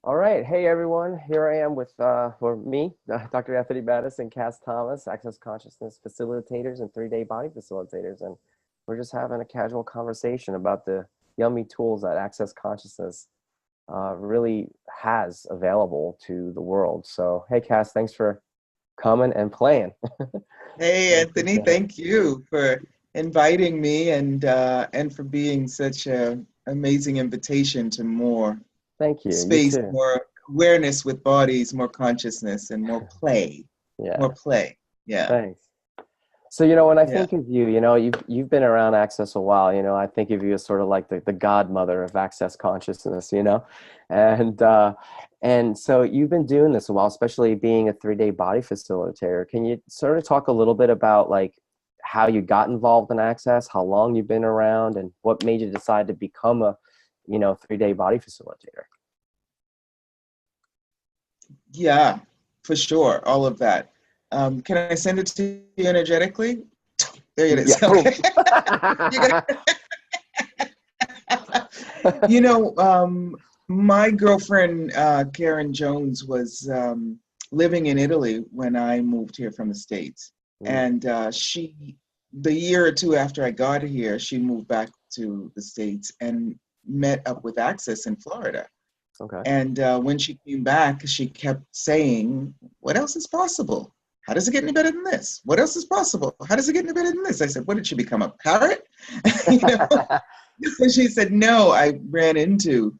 All right. Hey, everyone. Here I am with, for me, Dr. Anthony Mattis and Cass Thomas, Access Consciousness Facilitators and 3-Day Body Facilitators. And we're just having a casual conversation about the yummy tools that Access Consciousness really has available to the world. So, hey, Cass, thanks for coming and playing. Hey, I Anthony, appreciate it. thank you for inviting me and for being such a amazing invitation to more Thank you. You space, too. more awareness with bodies, more consciousness, and more play. More Yeah, play. Yeah, thanks. So, when I yeah. think of you, you've been around Access a while. I think of you as sort of like the godmother of Access consciousness, and and so you've been doing this a while, especially being a 3-day body facilitator. Can you sort of talk a little bit about like how you got involved in Access, how long you've been around, and what made you decide to become a 3-day body facilitator? Yeah, for sure. All of that. Can I send it to you energetically? There it Yeah, is. boom. Okay. You got You know, my girlfriend, Karen Jones, was living in Italy when I moved here from the States. Mm, And the year or two after I got here, she moved back to the States and met up with Access in Florida. okay. And when she came back, she kept saying, "What else is possible? How does it get any better than this? What else is possible? How does it get any better than this?" I said, "What did she become, a parrot?" you know? And she said, "No, I ran into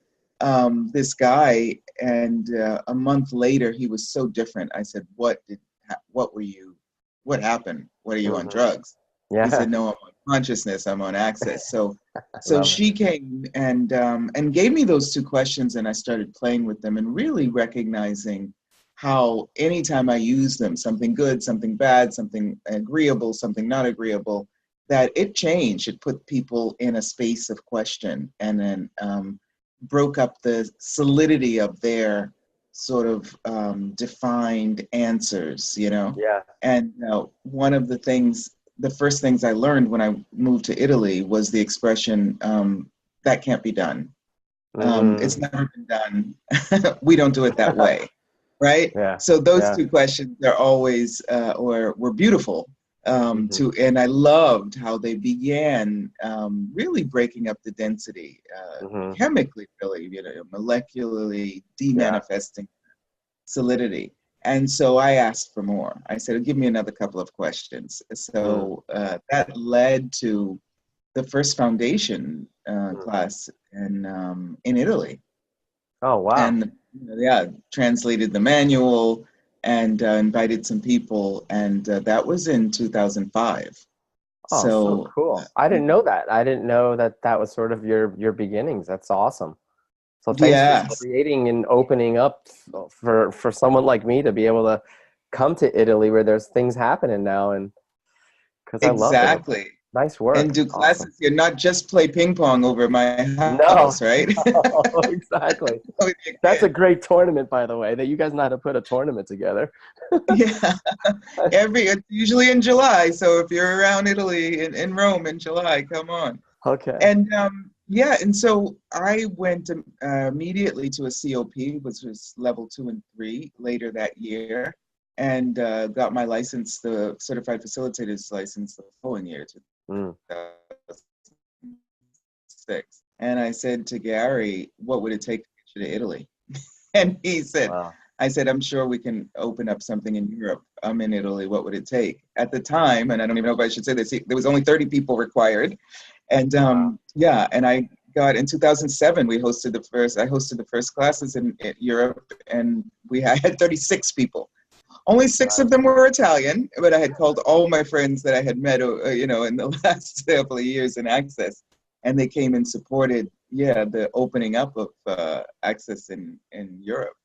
this guy, and a month later, he was so different." I said, what were you, what happened? What are you on Hmm. drugs?" He Yeah, said, "No, I'm on consciousness. I'm on access." I So love it. she came and gave me those two questions, and I started playing with them and really recognizing how anytime I use them, something good, something bad, something agreeable, something not agreeable, that it changed. It put people in a space of question and then broke up the solidity of their sort of defined answers, you know? Yeah. And one of the first things I learned when I moved to Italy was the expression, that can't be done. It's Mm. never been done. We don't do it that way, right? Yeah. So those Yeah. two questions are always, or were beautiful Hmm. and I loved how they began really breaking up the density, Hmm. chemically, really, molecularly Yeah. demanifesting solidity. And so I asked for more. I said, "Give me another couple of questions." Mm. So that led to the first foundation Mm. class in Italy, Oh, wow. and yeah, translated the manual and invited some people, and that was in 2005. Oh, so So cool. I didn't know that. I didn't know that that was sort of your beginnings. That's awesome. So thanks for yes, creating and opening up for someone like me to be able to come to Italy where there's things happening now, and because I love it. exactly. Nice And work. do Awesome. classes here, not just play ping pong over at my No, house, right? no, exactly. With your That's a kids. great tournament, by the way, that you guys know how to put a tournament together. Yeah, it's usually in July. So if you're around Italy in Rome in July, come on. Okay. And yeah, and so I went immediately to a COP, which was level 2 and 3 later that year, and got my license, the certified facilitator's license, the following year, Mm, 2006. And I said to Gary, "What would it take to get you to Italy?" And he said, wow. I said, "I'm sure we can open up something in Europe. I'm in Italy. What would it take?" At the time, and I don't even know if I should say this, there was only 30 people required. And Wow. yeah, and I got in 2007, I hosted the first classes in Europe, and I had 36 people. Only six of them Nice. were Italian, but I had called all my friends that I had met, in the last couple of years in Access, and they came and supported, yeah, the opening up of Access in Europe.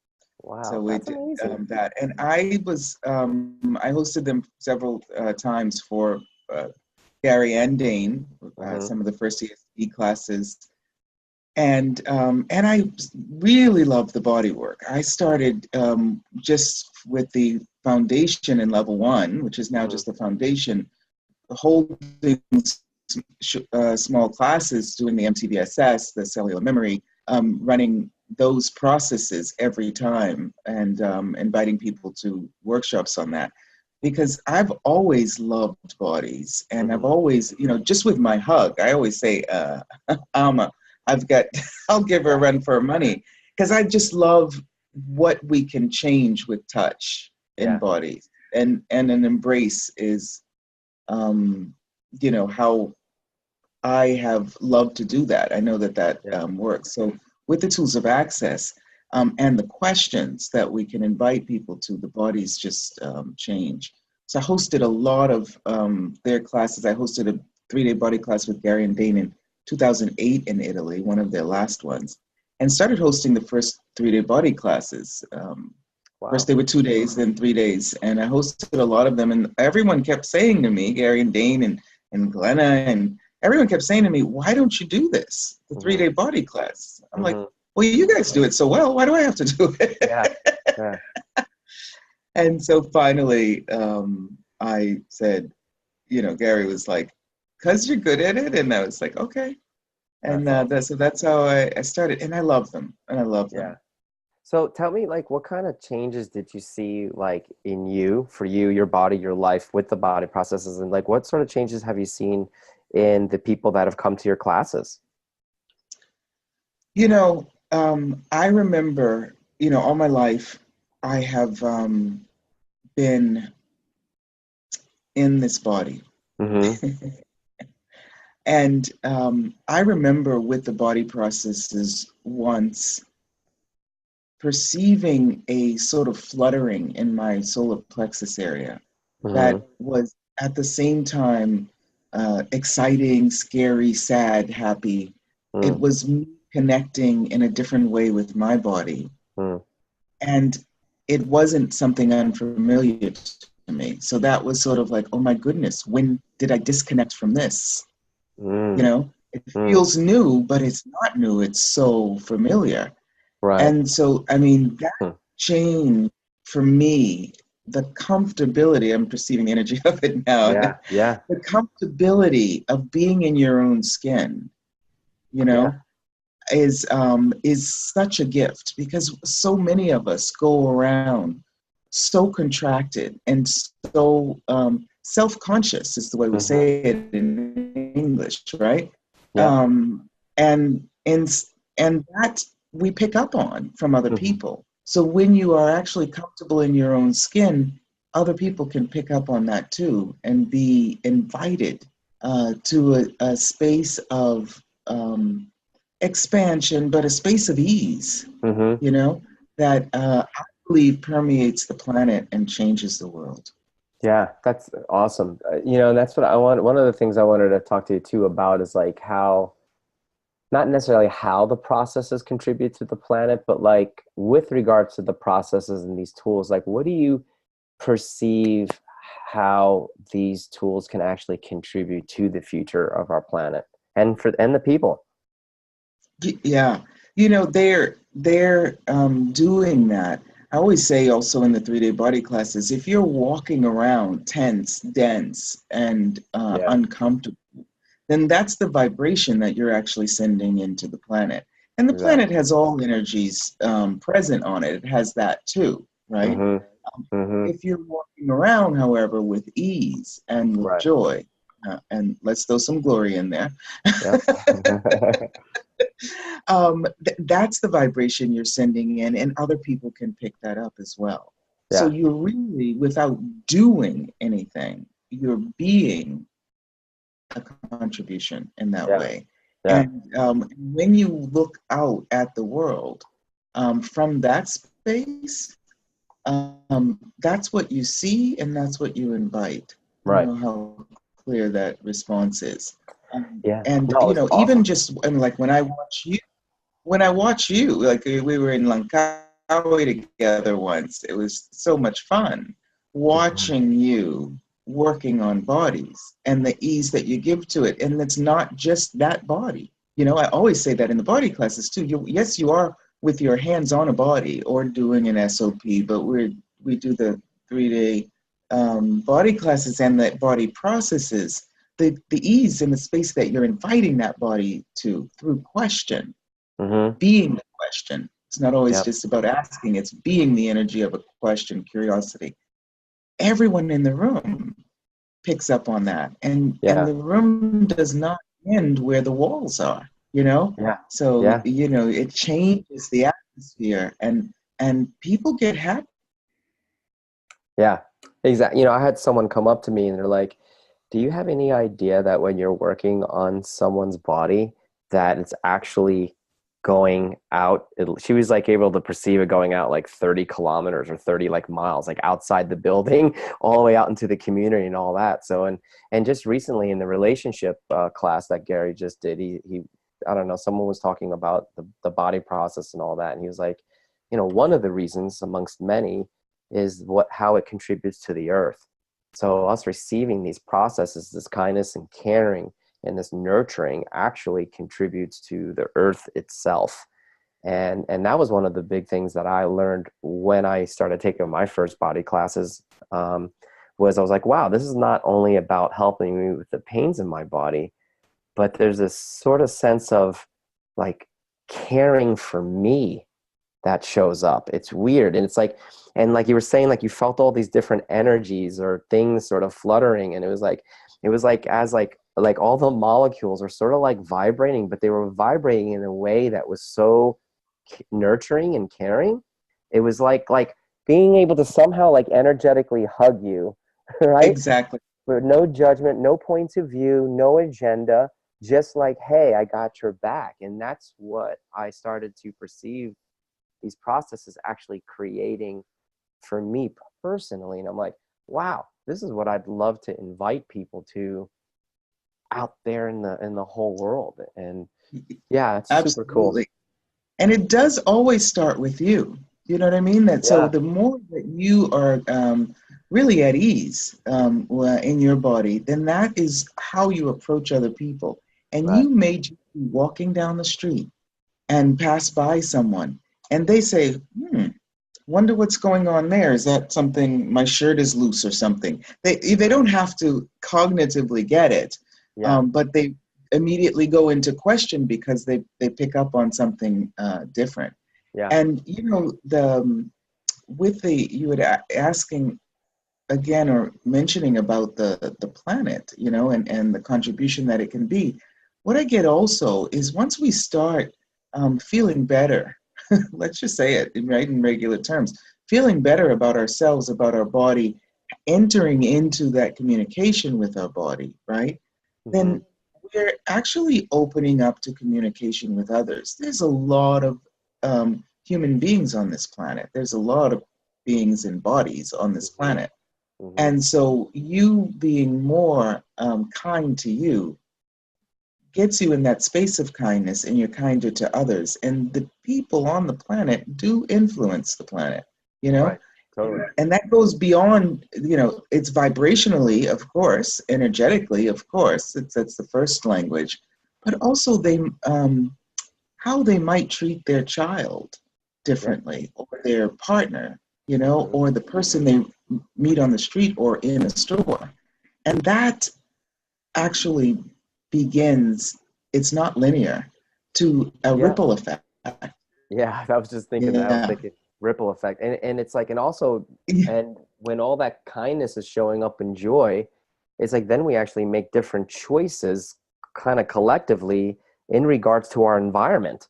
So Wow. we That's did amazing. that, and I hosted them several times for uh, Gary and Dane, Hmm. some of the first ESP classes, and I really love the body work. I started just with the foundation in level 1, which is now Hmm. just the foundation, holding small classes, doing the MTVSS, the cellular memory, running those processes every time, and inviting people to workshops on that, because I've always loved bodies, and I've always, just with my hug, I always say, Alma, I've got, I'll give her a run for her money, because I just love what we can change with touch in bodies, and an embrace is, how I have loved to do that. I know that works. So with the tools of access, and the questions that we can invite people to, the bodies just change. So I hosted a lot of their classes. I hosted a 3-day body class with Gary and Dane in 2008 in Italy, one of their last ones, and started hosting the first 3-day body classes. First they were 2 days, then 3 days, and I hosted a lot of them, and everyone kept saying to me, Gary and Dane and Glenna, and everyone kept saying to me, why don't you do this, the 3-day body class? I'm like, well, you guys do it so well, why do I have to do it? Yeah. And so finally, I said, Gary was like, because you're good at it, and I was like, okay. And so that's how I started, and I love them, and I love them. Yeah. So tell me, like, what kind of changes did you see, like, in you, for you, your body, your life with the body processes, and like, what sort of changes have you seen in the people that have come to your classes? I remember, all my life, I have been in this body. And I remember with the body processes once perceiving a sort of fluttering in my solar plexus area that was at the same time exciting, scary, sad, happy. It was me connecting in a different way with my body. And it wasn't something unfamiliar to me. So that was sort of like, oh my goodness, when did I disconnect from this? It feels new, but it's not new. It's so familiar. Right. And so, I mean, that change for me, the comfortability, I'm perceiving the energy of it now. Yeah. The comfortability of being in your own skin, is such a gift, because so many of us go around so contracted and so self-conscious is the way we say it in English, right? And that we pick up on from other people. So when you are actually comfortable in your own skin, other people can pick up on that too, and be invited to a space of expansion, but a space of ease, that I believe permeates the planet and changes the world. Yeah, that's awesome. That's what I want. One of the things I wanted to talk to you too about is like how, not necessarily how the processes contribute to the planet, but like with regards to the processes and these tools, like what do you perceive how these tools can actually contribute to the future of our planet and the people? Yeah, they're doing that. I always say also in the 3-day body classes, if you're walking around tense, dense, and uncomfortable, then that's the vibration that you're actually sending into the planet. And the planet has all energies present on it. It has that too, right? If you're walking around, however, with ease and with joy, and let's throw some glory in there, that's the vibration you're sending in, and other people can pick that up as well. So you're really, without doing anything, you're being a contribution in that way. And when you look out at the world from that space, that's what you see, and that's what you invite. I don't know how clear that response is. And even just, and like when I watch you, like we were in Langkawi together once, it was so much fun watching you working on bodies and the ease that you give to it. And it's not just that body. I always say that in the body classes too. Yes, you are with your hands on a body or doing an SOP, but we do the 3-day body classes and the body processes, the ease and the space that you're inviting that body to through question, being the question, It's not always Yep. just about asking, it's being the energy of a question, curiosity. Everyone in the room picks up on that. And Yeah. the room does not end where the walls are, you know? Yeah. So, Yeah. you know, it changes the atmosphere and people get happy. Yeah. Exactly. You know, I had someone come up to me and they're like, "Do you have any idea that when you're working on someone's body, that it's actually going out?" She was like able to perceive it going out like 30 kilometers or 30 like miles, like outside the building, all the way out into the community and all that. So, and just recently in the relationship class that Gary just did, he, I don't know, someone was talking about the body process and all that. And he was like, you know, one of the reasons amongst many is how it contributes to the earth. So us receiving these processes, this kindness and caring and this nurturing actually contributes to the earth itself. And that was one of the big things that I learned when I started taking my first body classes, was I was like, wow, this is not only about helping me with the pains in my body, but there's this sort of sense of like caring for me that shows up. It's weird. And it's like, and like you were saying, like you felt all these different energies or things sort of fluttering. And it was like as like all the molecules are sort of like vibrating, but they were vibrating in a way that was so nurturing and caring. It was like being able to somehow like energetically hug you, right? Exactly. With no judgment, no points of view, no agenda, just like, hey, I got your back. And that's what I started to perceive these processes actually creating for me personally. And I'm like, wow, this is what I'd love to invite people to out there in the whole world. And yeah, it's super cool. Absolutely. And it does always start with you. You know what I mean? That so Yeah, the more that you are really at ease in your body, then that is how you approach other people. And right. you may just be walking down the street and pass by someone, and they say, "Wonder what's going on there? Is that something? My shirt is loose or something?" They don't have to cognitively get it, Yeah, but they immediately go into question because they pick up on something different. yeah. And you know with the you were asking again or mentioning about the planet, you know, and the contribution that it can be. What I get also is once we start feeling better, let's just say it right in regular terms, feeling better about ourselves, about our body, entering into that communication with our body, right? Hmm. Then we're actually opening up to communication with others. There's a lot of human beings on this planet. There's a lot of beings and bodies on this Hmm. planet. Hmm. And so you being more kind to you gets you in that space of kindness and you're kinder to others. And the people on the planet do influence the planet, you know? Right. Totally. And that goes beyond, you know, it's vibrationally, of course, energetically, of course, that's the first language, but also how they might treat their child Yep. differently or their partner, you know, Hmm. or the person they meet on the street or in a store. And that actually begins, it's not linear, to a Yeah. ripple effect. Yeah. I was just thinking that. I was Yeah. thinking ripple effect. And it's like, and also, and when all that kindness is showing up in joy, it's like then we actually make different choices kind of collectively in regards to our environment.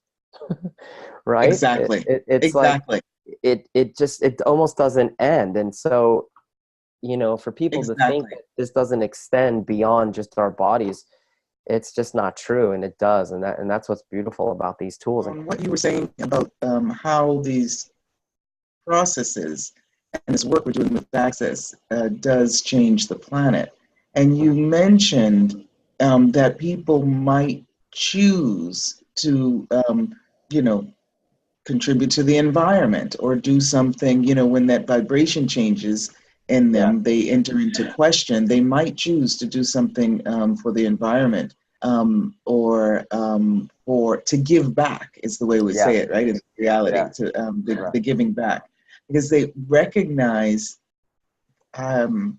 Right? Exactly. It's like Exactly. it just it almost doesn't end. And so, you know, for people to think Exactly. that this doesn't extend beyond just our bodies, it's just not true. And it does. And that's what's beautiful about these tools. And On what you were saying about how these processes and this work we're doing with access does change the planet. And you mentioned that people might choose to, you know, contribute to the environment or do something, you know, when that vibration changes in yeah, them, they enter into question. They might choose to do something for the environment or to give back is the way we yeah, say it, right? In reality, yeah, to right. the giving back because they recognize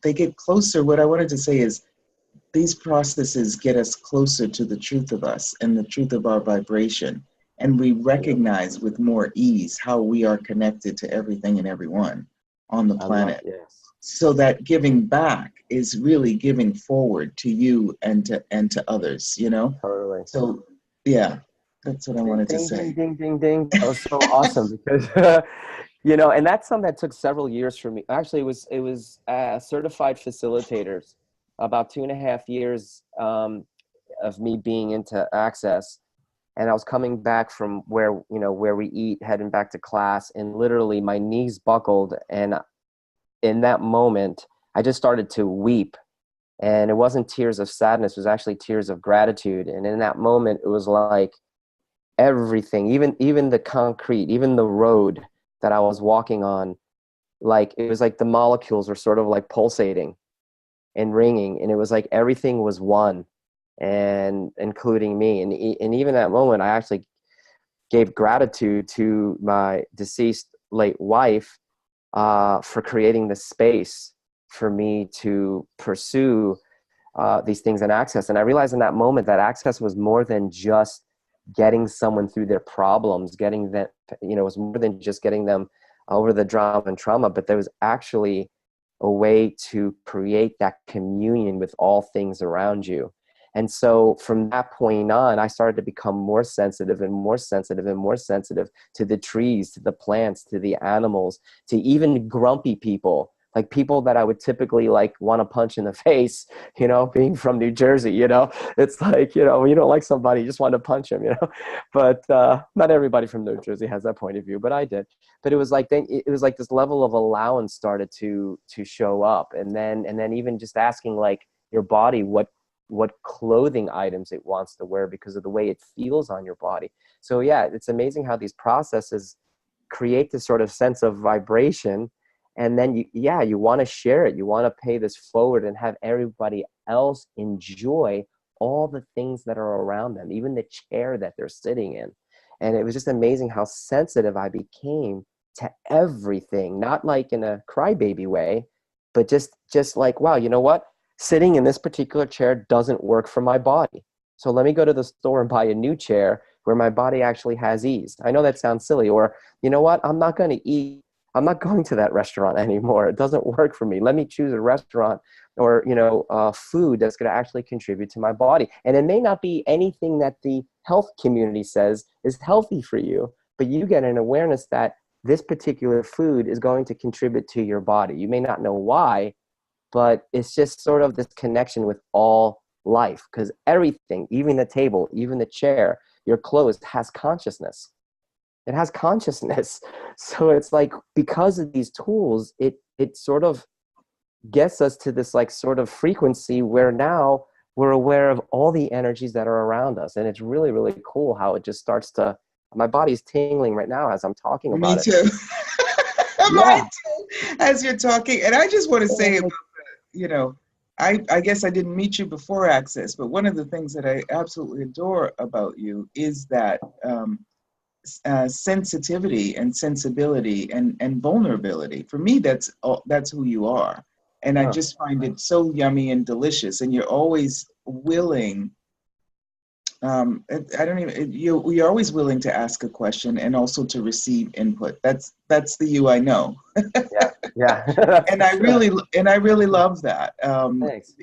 they get closer. What I wanted to say is these processes get us closer to the truth of us and the truth of our vibration. and we recognize with more ease how we are connected to everything and everyone on the I love, planet. yes. So that giving back is really giving forward to you and to others, you know? Totally. So yeah, that's what I Ding, wanted to ding, ding, say. ding, ding, ding. That was so awesome because, and that's something that took several years for me. Actually, it was certified facilitators, about 2.5 years of me being into access. And I was coming back from where we eat, heading back to class, and literally my knees buckled. And in that moment, I just started to weep. And it wasn't tears of sadness, it was actually tears of gratitude. And in that moment, it was like everything, even the concrete, even the road that I was walking on, like it was like the molecules were sort of like pulsating and ringing, and it was like everything was one, and including me. And even that moment, I actually gave gratitude to my deceased late wife for creating the space for me to pursue these things in access. And I realized in that moment that access was more than just getting someone through their problems, getting them, it was more than just getting them over the drama and trauma, but there was actually a way to create that communion with all things around you. And so from that point on, I started to become more sensitive and more sensitive and more sensitive to the trees, to the plants, to the animals, to even grumpy people, like people that I would typically like want to punch in the face, being from New Jersey, it's like, when you don't like somebody, you just want to punch them, but not everybody from New Jersey has that point of view, but I did. But it was like, then it was like this level of allowance started to show up. And then even just asking like your body what clothing items it wants to wear because of the way it feels on your body. So yeah, it's amazing how these processes create this sort of sense of vibration. And then you want to share it. You want to pay this forward and have everybody else enjoy all the things that are around them, even the chair that they're sitting in. And it was just amazing how sensitive I became to everything, not like in a crybaby way, but just like, wow, you know what? Sitting in this particular chair doesn't work for my body. So let me go to the store and buy a new chair where my body actually has ease. I know that sounds silly. Or, you know what? I'm not going to that restaurant anymore. It doesn't work for me. Let me choose a restaurant or, food that's going to actually contribute to my body. And it may not be anything that the health community says is healthy for you, but you get an awareness that this particular food is going to contribute to your body. You may not know why, but it's just sort of this connection with all life, because everything, even the table, even the chair, your clothes, has consciousness. It has consciousness. So it's like, because of these tools, it sort of gets us to this like sort of frequency where now we're aware of all the energies that are around us. And it's really, really cool how it just starts to, my body's tingling right now as I'm talking Me about it. too. Yeah. Mine too, as you're talking. And I just want to say about I guess I didn't meet you before Access, but one of the things that I absolutely adore about you is that sensitivity and sensibility and vulnerability. For me, that's who you are. And I Oh, just find it so yummy and delicious. And you're always willing. I don't even. You're always willing to ask a question and also to receive input. That's the you I know. yeah. Yeah. That's And for sure. I really love that Thanks.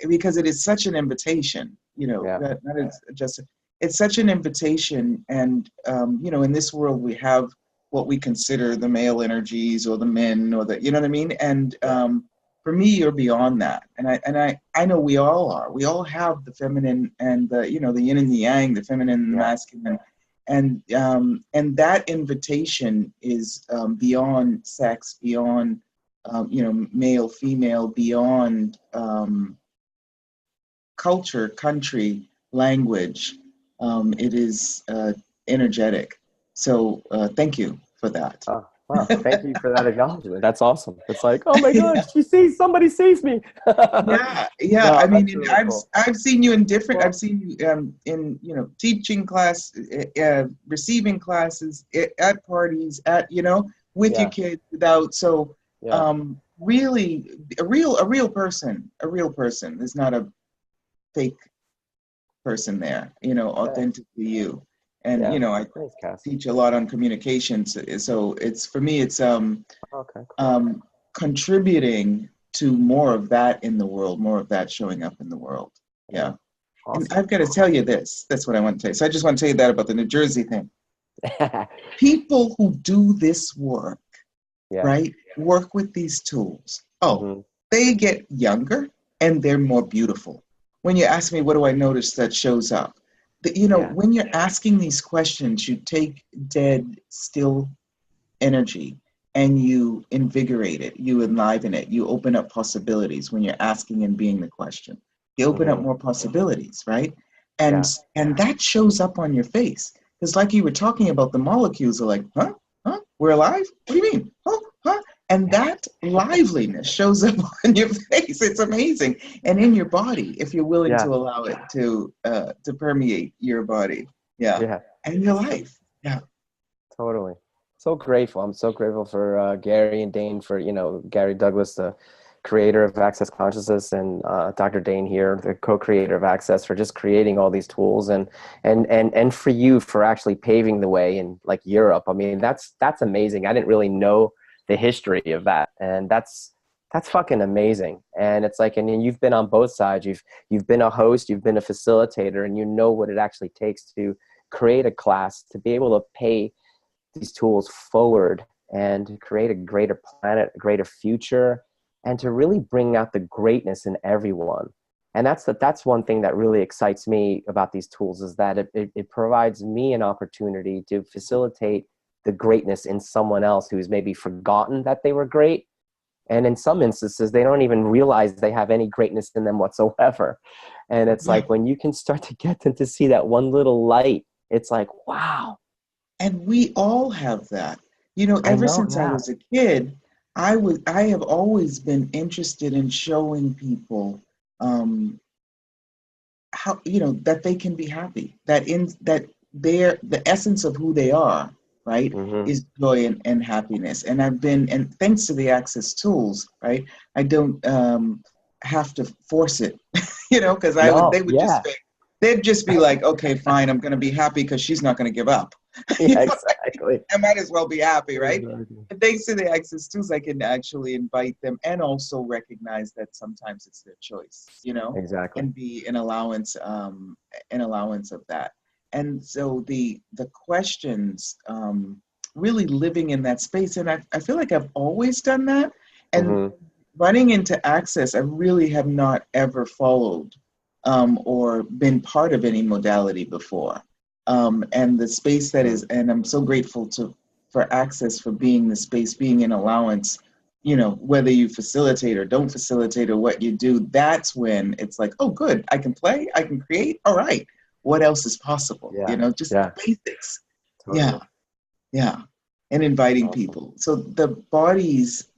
because it is such an invitation. Yeah. That is just it's such an invitation, and in this world we have what we consider the male energies or the men or the what I mean, and Yeah. for me you're beyond that, and I know we all are. We all have the feminine and the the yin and the yang, the feminine and the Yeah. masculine. And that invitation is beyond sex, beyond male, female, beyond culture, country, language. It is energetic. So thank you for that. Oh, wow. Thank you for that acknowledgement. That's awesome. It's like, oh my God, somebody sees me. Yeah, yeah. No, I mean, that's and really cool. I've seen you in different. I've Well, seen you in teaching class, receiving classes, at parties, at with your yeah, kids, without. So yeah, really, a real person. A real person. There's not a fake person there. thanks. Authentically you. And Yeah. I Thanks, Cass. teach a lot on communication. So it's for me, it's Okay, cool. um, contributing to more of that in the world, more of that showing up in the world. Yeah. Yeah. And Awesome. I've got to tell you this. That's what I want to tell you. So I just want to tell you that about the New Jersey thing. People who do this work, Yeah. right, work with these tools. Oh, Hmm. they get younger and they're more beautiful. When you ask me, what do I notice that shows up? Yeah. When you're asking these questions, you take dead, still energy and you invigorate it, you enliven it, you open up possibilities when you're asking and being the question. You open up Hmm. more possibilities, right? And Yeah. and that shows up on your face. Because like you were talking about, the molecules are like, huh? Huh? We're alive? What do you mean? Huh? Huh? And Yeah. that liveliness shows up on your face. It's amazing. And in your body, if you're willing Yeah. to allow it to permeate your body. Yeah. Yeah. And your life. Yeah. Totally. So grateful. I'm so grateful for Gary and Dane, for, Gary Douglas, the creator of Access Consciousness, and Dr. Dane here, the co-creator of Access, for just creating all these tools, and for you for actually paving the way in like Europe. I mean, that's amazing. I didn't really know the history of that, and that's fucking amazing. And it's like, and you've been on both sides. You've been a host, you've been a facilitator, and you know what it actually takes to create a class, to be able to pay these tools forward and to create a greater planet, a greater future, and to really bring out the greatness in everyone. And that's one thing that really excites me about these tools, is that it provides me an opportunity to facilitate the greatness in someone else who's maybe forgotten that they were great. And in some instances, they don't even realize they have any greatness in them whatsoever. And it's Yeah. like, when you can start to get them to see that one little light, it's like, wow, And we all have that. I Ever know. since I Yeah. was a kid, I have always been interested in showing people um, how that they can be happy. That the essence of who they are, right, Hmm. is joy and happiness. And thanks to the Access tools, right, I don't have to force it, because No, they would yeah. they'd just be like, okay, fine, I'm going to be happy because she's not going to give up. You Yeah, know, exactly. I might as well be happy, right? Exactly. And thanks to the Access tools, I can actually invite them and also recognize that sometimes it's their choice, Exactly. and be an allowance of that. And so the questions, really living in that space, and I feel like I've always done that. And Hmm. running into Access, I really have not ever followed or been part of any modality before. And the space that is, and I'm so grateful for Access for being the space, being an allowance, whether you facilitate or don't facilitate or what you do, that's when it's like, oh, good, I can play, I can create. All right, what else is possible? Yeah. Just the Yeah. basics. Yeah, Totally. yeah. And inviting Awesome. people. So the bodies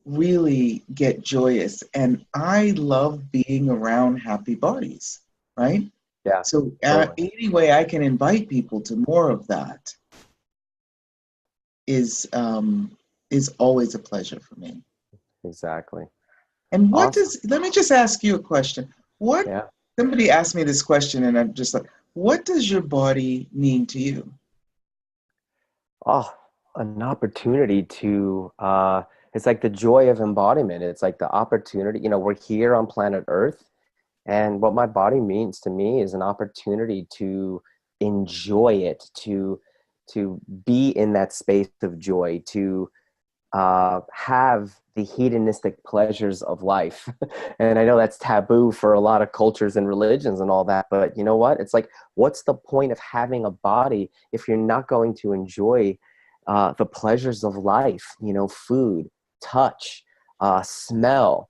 really get joyous. And I love being around happy bodies, right? Yeah. So Totally. any way I can invite people to more of that is always a pleasure for me. Exactly. And Awesome. let me just ask you a question. What Yeah. Somebody asked me this question and I'm just like, what does your body mean to you? Oh, an opportunity to, it's like the joy of embodiment. It's like the opportunity, we're here on planet Earth. And what my body means to me is an opportunity to enjoy it, to be in that space of joy, to have the hedonistic pleasures of life. And I know that's taboo for a lot of cultures and religions and all that, but you know what? It's like, what's the point of having a body if you're not going to enjoy the pleasures of life? Food, touch, smell,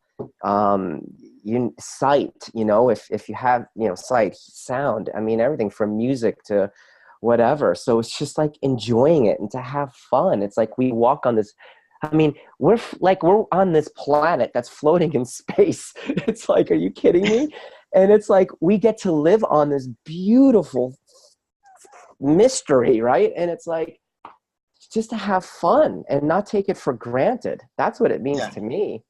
sight. If you have sight, sound. I mean, everything from music to whatever. So it's just like enjoying it and to have fun. It's like we walk on this. I mean, we're on this planet that's floating in space. It's like, are you kidding me? And it's like we get to live on this beautiful mystery, right? And it's like just to have fun and not take it for granted. That's what it means Yeah, to me.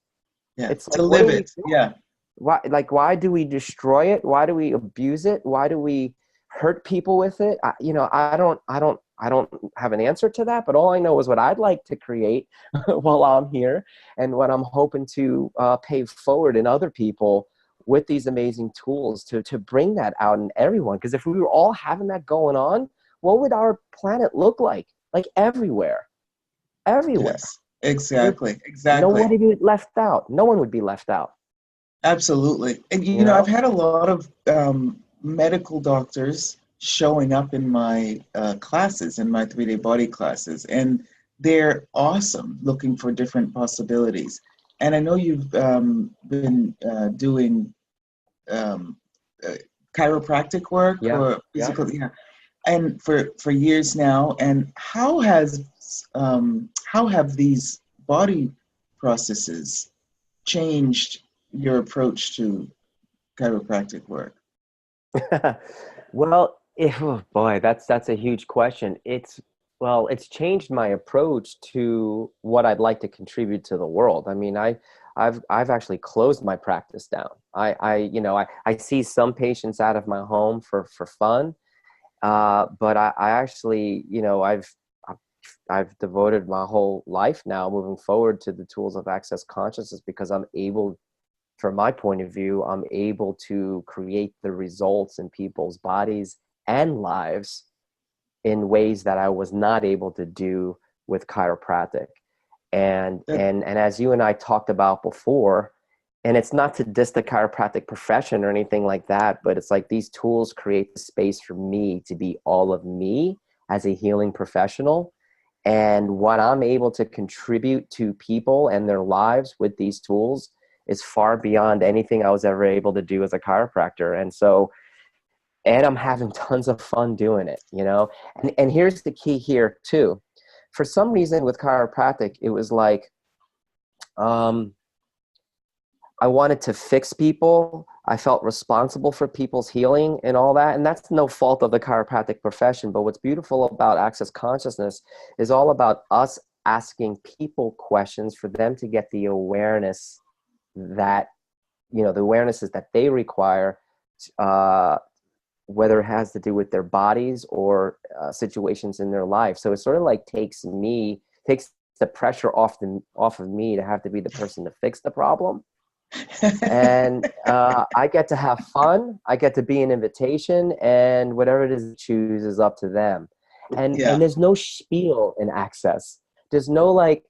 yeah. It's To like, what are live we it. doing? Yeah, Why do we destroy it? Why do we abuse it? Why do we hurt people with it. I don't have an answer to that, but all I know is what I'd like to create while I'm here, and what I'm hoping to pave forward in other people with these amazing tools to bring that out in everyone. Because if we were all having that going on, what would our planet look like? Like everywhere, everywhere. Yes, exactly, exactly. Nobody would be left out. No one would be left out. Absolutely. And, You I've know? had a lot of medical doctors showing up in my classes, in my 3-day body classes, and they're awesome looking for different possibilities. And I know you've been doing um, uh, chiropractic work Yeah. or Yeah. physical, yeah, and for years now. And how have these body processes changed your approach to chiropractic work? Well, oh boy, that's a huge question. It's changed my approach to what I'd like to contribute to the world. I mean, I've actually closed my practice down. I see some patients out of my home for fun, but I actually, I've devoted my whole life now moving forward to the tools of access consciousness, because I'm able, from my point of view, I'm able to create the results in people's bodies and lives in ways that I was not able to do with chiropractic. And That, and as you and I talked about before, and it's not to diss the chiropractic profession or anything like that, but it's like these tools create the space for me to be all of me as a healing professional. And what I'm able to contribute to people and their lives with these tools is far beyond anything I was ever able to do as a chiropractor. And I'm having tons of fun doing it, And here's the key here too. For some reason with chiropractic, it was like, I wanted to fix people. I felt responsible for people's healing and all that. And that's no fault of the chiropractic profession. But what's beautiful about access consciousness is all about us asking people questions for them to get the awareness that, the awarenesses that they require, whether it has to do with their bodies or situations in their life. So it sort of like takes the pressure off of me to have to be the person to fix the problem. And I get to have fun. I get to be an invitation, and whatever it is to choose is up to them. And yeah, there's no spiel in access. There's no like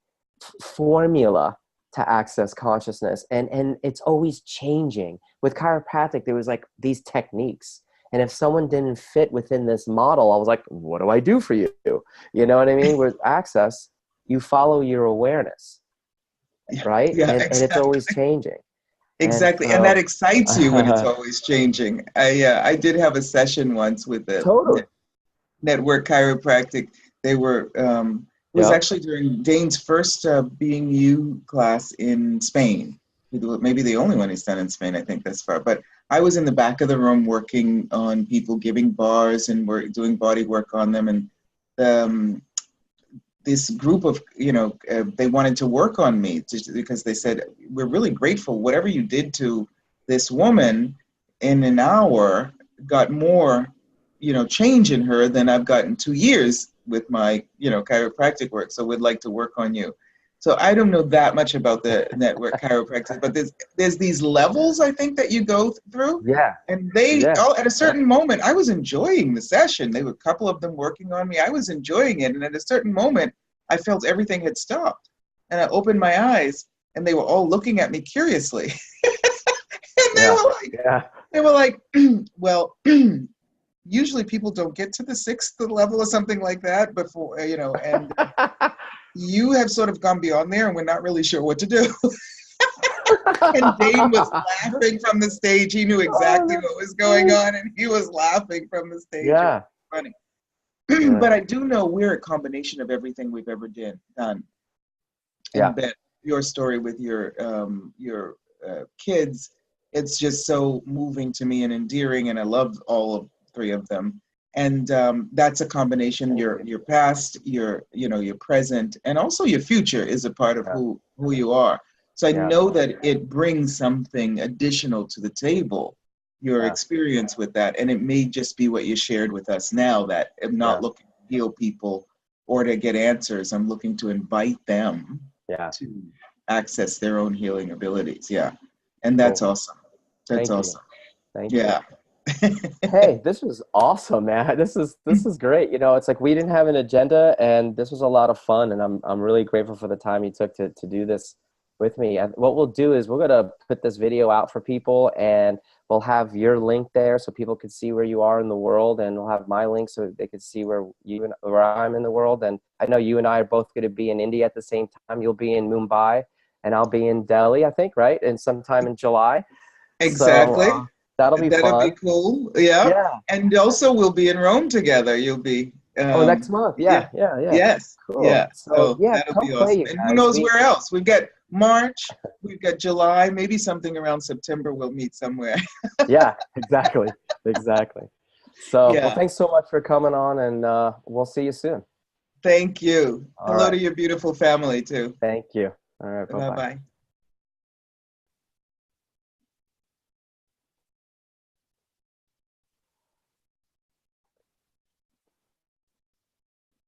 formula to access consciousness, and it's always changing. With chiropractic, there was like these techniques, and if someone didn't fit within this model, I was like, what do I do for you? You know what I mean? With access, you follow your awareness, right? yeah, And it's always exactly. changing. And Exactly. And that so, excites you when it's always changing. I did have a session once with the totally. network chiropractic. They were, it was Yep. actually during Dane's first Being You class in Spain. Maybe the only one he's done in Spain, I think, thus far. But I was in the back of the room working on people, giving bars and doing body work on them. And this group of, they wanted to work on me because they said, we're really grateful. Whatever you did to this woman in an hour got more, change in her than I've gotten 2 years with my, chiropractic work. So we'd like to work on you. So I don't know that much about the network chiropractic, but there's these levels, I think, that you go through. Yeah. And they Yeah. all, at a Yeah. certain moment, I was enjoying the session. They were a couple of them working on me. I was enjoying it. And at a certain moment, I felt everything had stopped. And I opened my eyes and they were all looking at me curiously. And Yeah. Yeah. they were like, well, usually people don't get to the 6th level or something like that before, and you have sort of gone beyond there and we're not really sure what to do. And Dane was laughing from the stage. He knew Oh, exactly that's what was going great. on and he was laughing from the stage. It was Yeah. funny. Yeah. But I do know we're a combination of everything we've ever done. And Yeah. Ben, your story with your kids, it's just so moving to me and endearing, and I love all of 3 of them. And that's a combination. Thank Your you. past, your present, and also your future is a part of Yeah. who you are. So I Yeah. know that it brings something additional to the table your Yeah. experience with that. And it may just be what you shared with us now, that I'm not Yeah. looking to heal people or to get answers. I'm looking to invite them Yeah. to access their own healing abilities. Yeah. And that's Cool. awesome. That's Thank you. awesome. Thank you. Yeah. Hey, this was awesome, man. This is great. You know, it's like we didn't have an agenda, and this was a lot of fun, and I'm really grateful for the time you took to do this with me. And what we'll do is we're gonna put this video out for people, and we'll have your link there so people can see where you are in the world, and we'll have my link so they can see where I'm in the world. And I know you and I are both going to be in India at the same time. You'll be in Mumbai, and I'll be in Delhi, I think, right? And sometime in July. So Exactly. that'll be That'll be fun. cool. Yeah. Yeah. And also we'll be in Rome together. You'll be Oh, next month. yeah. Yeah, yeah, yeah. Yes. Cool. Yeah. So So yeah, that'll come be play, awesome. you And who guys. knows where else? We've got March, we've got July, maybe something around September we'll meet somewhere. Yeah, exactly, exactly. So, well, Yeah. thanks so much for coming on, and we'll see you soon. Thank you. All Hello to right. your beautiful family too. Thank you. All right. Bye Bye bye. bye.